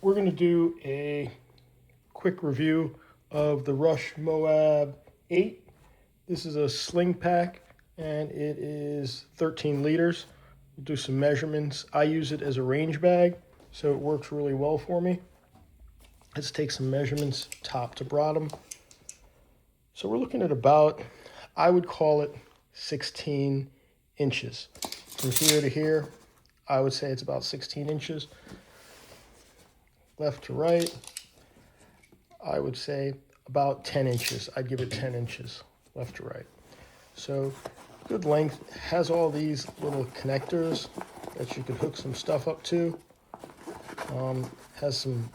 we're going to do a quick review of the Rush MOAB 8. This is a sling pack and it is 13 liters. We'll do some measurements. I use it as a range bag, so it works really well for me. Let's take some measurements top to bottom. So we're looking at about, I would call it 16 inches. From here to here, I would say it's about 16 inches. Left to right, I would say about 10 inches. I'd give it 10 inches, left to right. So good length, has all these little connectors that you can hook some stuff up to. Has some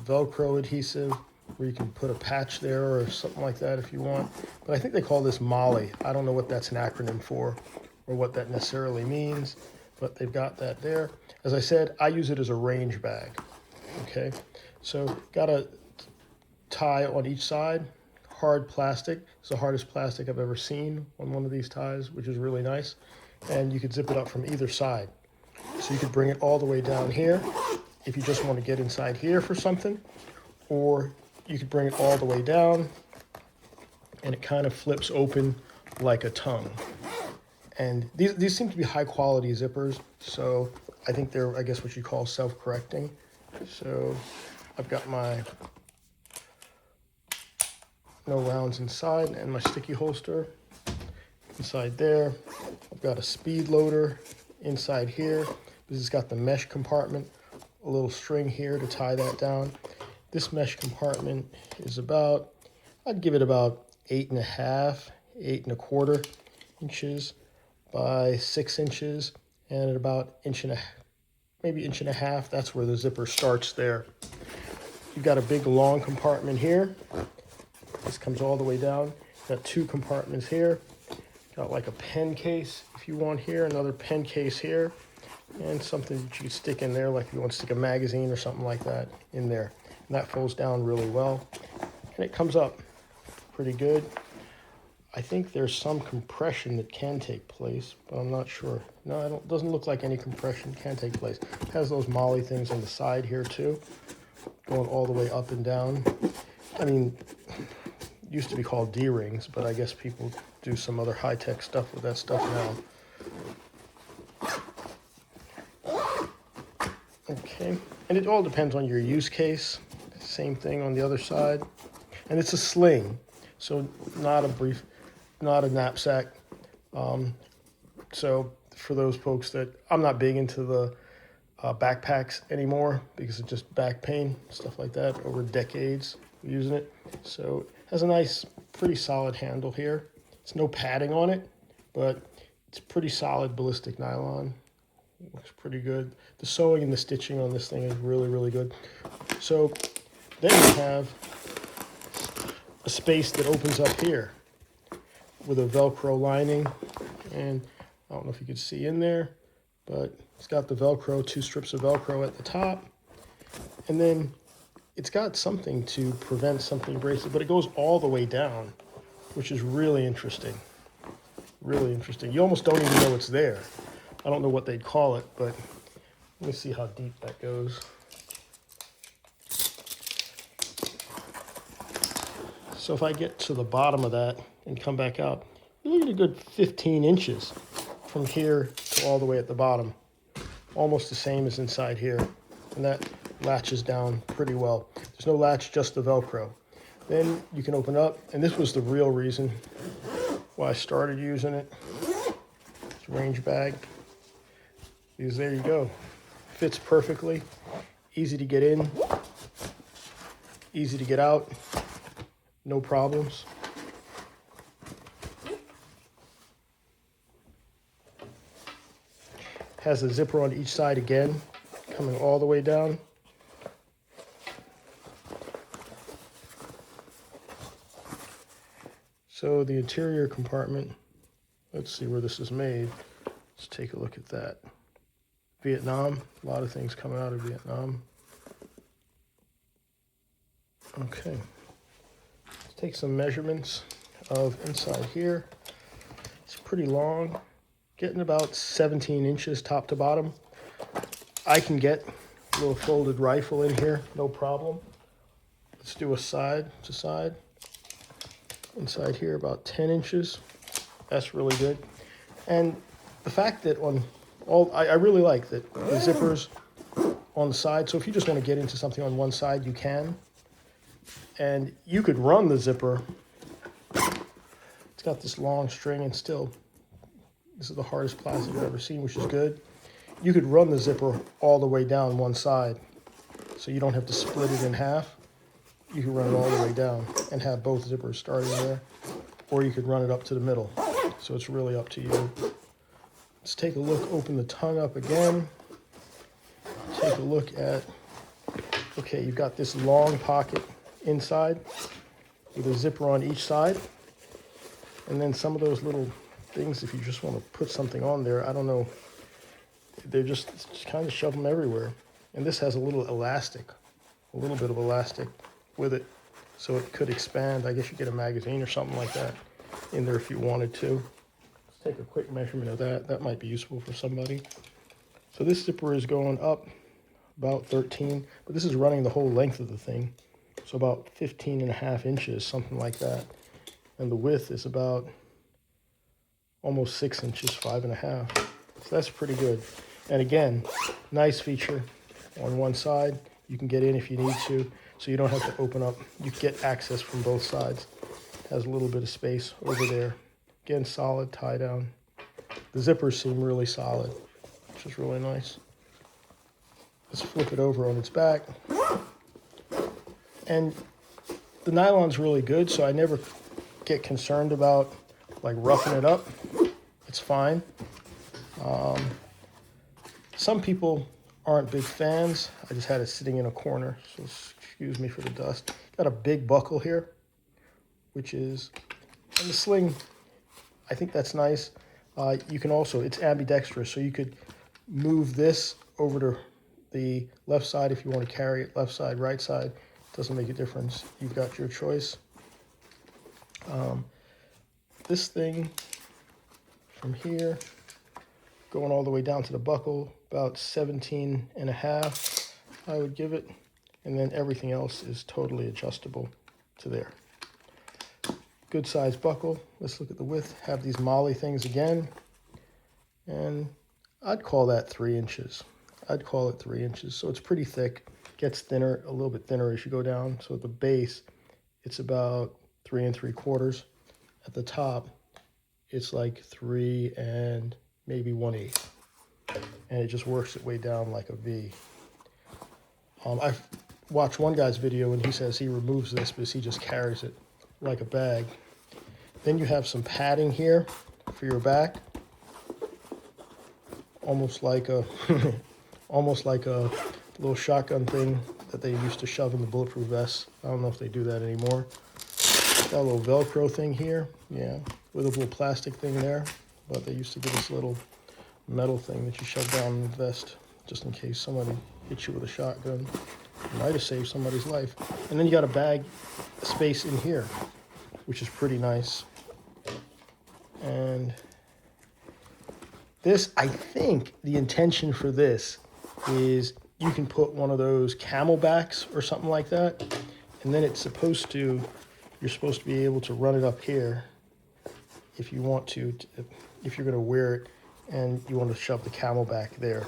Velcro adhesive where you can put a patch there or something like that if you want. But I think they call this MOAB. I don't know what that's an acronym for or what that necessarily means, but they've got that there. As I said, I use it as a range bag. Okay, so got a tie on each side, hard plastic. It's the hardest plastic I've ever seen on one of these ties, which is really nice. And you could zip it up from either side. So you could bring it all the way down here if you just want to get inside here for something, or you could bring it all the way down and it kind of flips open like a tongue. And these seem to be high quality zippers, so I think they're, I guess, what you call self-correcting. So I've got my no rounds inside and my sticky holster inside there. I've got a speed loader inside here. This has got the mesh compartment, a little string here to tie that down. This mesh compartment is about, I'd give it about 8.5, 8.25 inches by 6 inches, and at about inch and a, maybe inch and a half. That's where the zipper starts there. You've got a big long compartment here. This comes all the way down. Got two compartments here. Got like a pen case if you want here, another pen case here, and something that you can stick in there, like if you want to stick a magazine or something like that in there. And that folds down really well. And it comes up pretty good. I think there's some compression that can take place, but I'm not sure. No, it doesn't look like any compression can take place. It has those MOLLE things on the side here too, going all the way up and down. I mean, it used to be called D-rings, but I guess people do some other high-tech stuff with that stuff now. Okay, and it all depends on your use case. Same thing on the other side. And it's a sling, so not a knapsack. So for those folks that, I'm not big into the backpacks anymore because of just back pain, stuff like that, over decades using it. So it has a nice, pretty solid handle here. It's no padding on it, but it's pretty solid ballistic nylon. Looks pretty good. The sewing and the stitching on this thing is really, really good. So then you have a space that opens up here with a Velcro lining, and I don't know if you can see in there, but it's got the Velcro, two strips of Velcro at the top, and then it's got something to prevent something abrasive, but it goes all the way down, which is really interesting. Really interesting. You almost don't even know it's there. I don't know what they'd call it, but let me see how deep that goes. So if I get to the bottom of that and come back out, you're looking at a good 15 inches from here to all the way at the bottom. Almost the same as inside here. And that latches down pretty well. There's no latch, just the Velcro. Then you can open up, and this was the real reason why I started using it. It's a range bag. Because there you go. Fits perfectly. Easy to get in. Easy to get out. No problems. Has a zipper on each side again, coming all the way down. So the interior compartment, let's see where this is made. Let's take a look at that. Vietnam, a lot of things coming out of Vietnam. Okay. Take some measurements of inside here. It's pretty long, getting about 17 inches top to bottom. I can get little folded rifle in here, no problem. Let's do a side to side. Inside here about 10 inches. That's really good. And the fact that I really like that the zippers on the side. So if you just want to get into something on one side, you can. And you could run the zipper. It's got this long string and still, this is the hardest plastic I've ever seen, which is good. You could run the zipper all the way down one side. So you don't have to split it in half. You can run it all the way down and have both zippers starting there. Or you could run it up to the middle. So it's really up to you. Let's take a look, open the tongue up again. Take a look at, okay, you've got this long pocket inside with a zipper on each side. And then some of those little things, if you just want to put something on there, I don't know, they're just kind of shove them everywhere. And this has a little elastic, a little bit of elastic with it, so it could expand. I guess you get a magazine or something like that in there if you wanted to. Let's take a quick measurement of that. That might be useful for somebody. So this zipper is going up about 13, but this is running the whole length of the thing. So about 15.5 inches, something like that. And the width is about almost 6 inches, 5.5. So that's pretty good. And again, nice feature on one side. You can get in if you need to, so you don't have to open up. You get access from both sides. Has a little bit of space over there. Again, solid tie down. The zippers seem really solid, which is really nice. Let's flip it over on its back. And the nylon's really good, so I never get concerned about like roughing it up. It's fine. Some people aren't big fans. I just had it sitting in a corner, so excuse me for the dust. Got a big buckle here, which is, and the sling, I think that's nice. You can also, it's ambidextrous, so you could move this over to the left side if you want to carry it, left side, right side. Doesn't make a difference. You've got your choice. This thing from here, going all the way down to the buckle, about 17.5, I would give it. And then everything else is totally adjustable to there. Good size buckle. Let's look at the width. Have these molly things again. And I'd call that 3 inches. I'd call it 3 inches. So it's pretty thick. Gets thinner, a little bit thinner as you go down. So at the base, it's about 3 3/4. At the top, it's like 3 and maybe 1/8. And it just works its way down like a V. I've watched one guy's video and he says he removes this because he just carries it like a bag. Then you have some padding here for your back. Almost like a almost like a little shotgun thing that they used to shove in the bulletproof vests. I don't know if they do that anymore. Got a little Velcro thing here, yeah, with a little plastic thing there. But they used to give us a little metal thing that you shove down in the vest, just in case somebody hits you with a shotgun. It might have saved somebody's life. And then you got a bag space in here, which is pretty nice. And this, I think the intention for this is you can put one of those camelbacks or something like that, and then it's supposed to, you're supposed to be able to run it up here if you want to, if you're going to wear it and you want to shove the camelback there.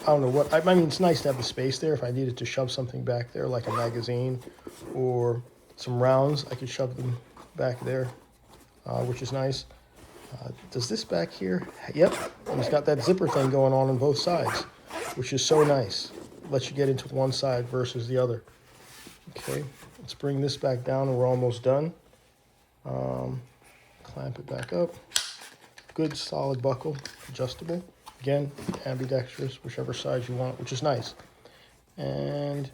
I don't know what, I mean, it's nice to have the space there. If I needed to shove something back there, like a magazine or some rounds, I could shove them back there, which is nice. Does this back here? Yep, and it's got that zipper thing going on both sides, which is so nice. Lets you get into one side versus the other. Okay, let's bring this back down and we're almost done. Clamp it back up. Good solid buckle, adjustable. Again, ambidextrous, whichever side you want, which is nice. And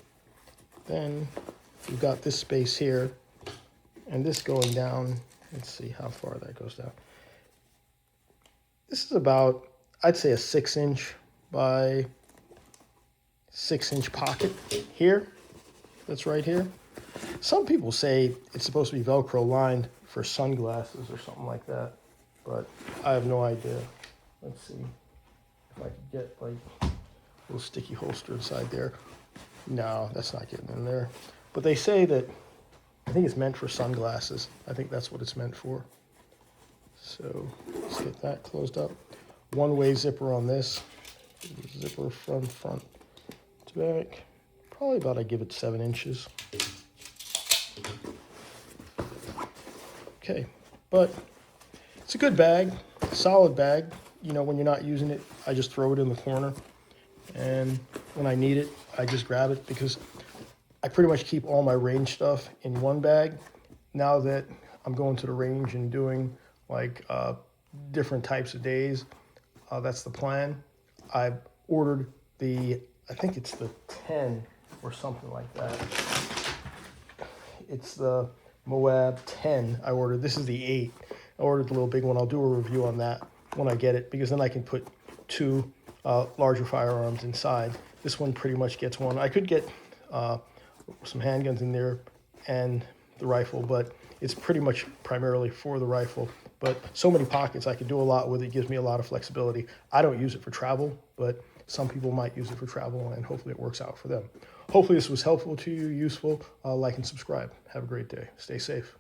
then you've got this space here and this going down. Let's see how far that goes down. This is about, I'd say, a 6-inch by 6-inch pocket here. That's right here. Some people say it's supposed to be Velcro lined for sunglasses or something like that, but I have no idea. Let's see if I could get like Little sticky holster inside there. No, that's not getting in there. But they say that, I think it's meant for sunglasses. I think that's what it's meant for. So let's get that closed up. One-way zipper on this. Zipper from front to back. Probably about, I give it 7 inches. Okay, but it's a good bag, solid bag. You know, when you're not using it, I just throw it in the corner. And when I need it, I just grab it because I pretty much keep all my range stuff in one bag. Now that I'm going to the range and doing like different types of days, that's the plan. I've ordered the, I think it's the 10 or something like that. It's the MOAB 10 I ordered. This is the 8. I ordered the little big one. I'll do a review on that when I get it because then I can put 2 larger firearms inside. This one pretty much gets one. I could get some handguns in there and the rifle, but it's pretty much primarily for the rifle. But so many pockets, I can do a lot with it. It gives me a lot of flexibility. I don't use it for travel, but some people might use it for travel, and hopefully it works out for them. Hopefully this was helpful to you, useful. Like and subscribe. Have a great day. Stay safe.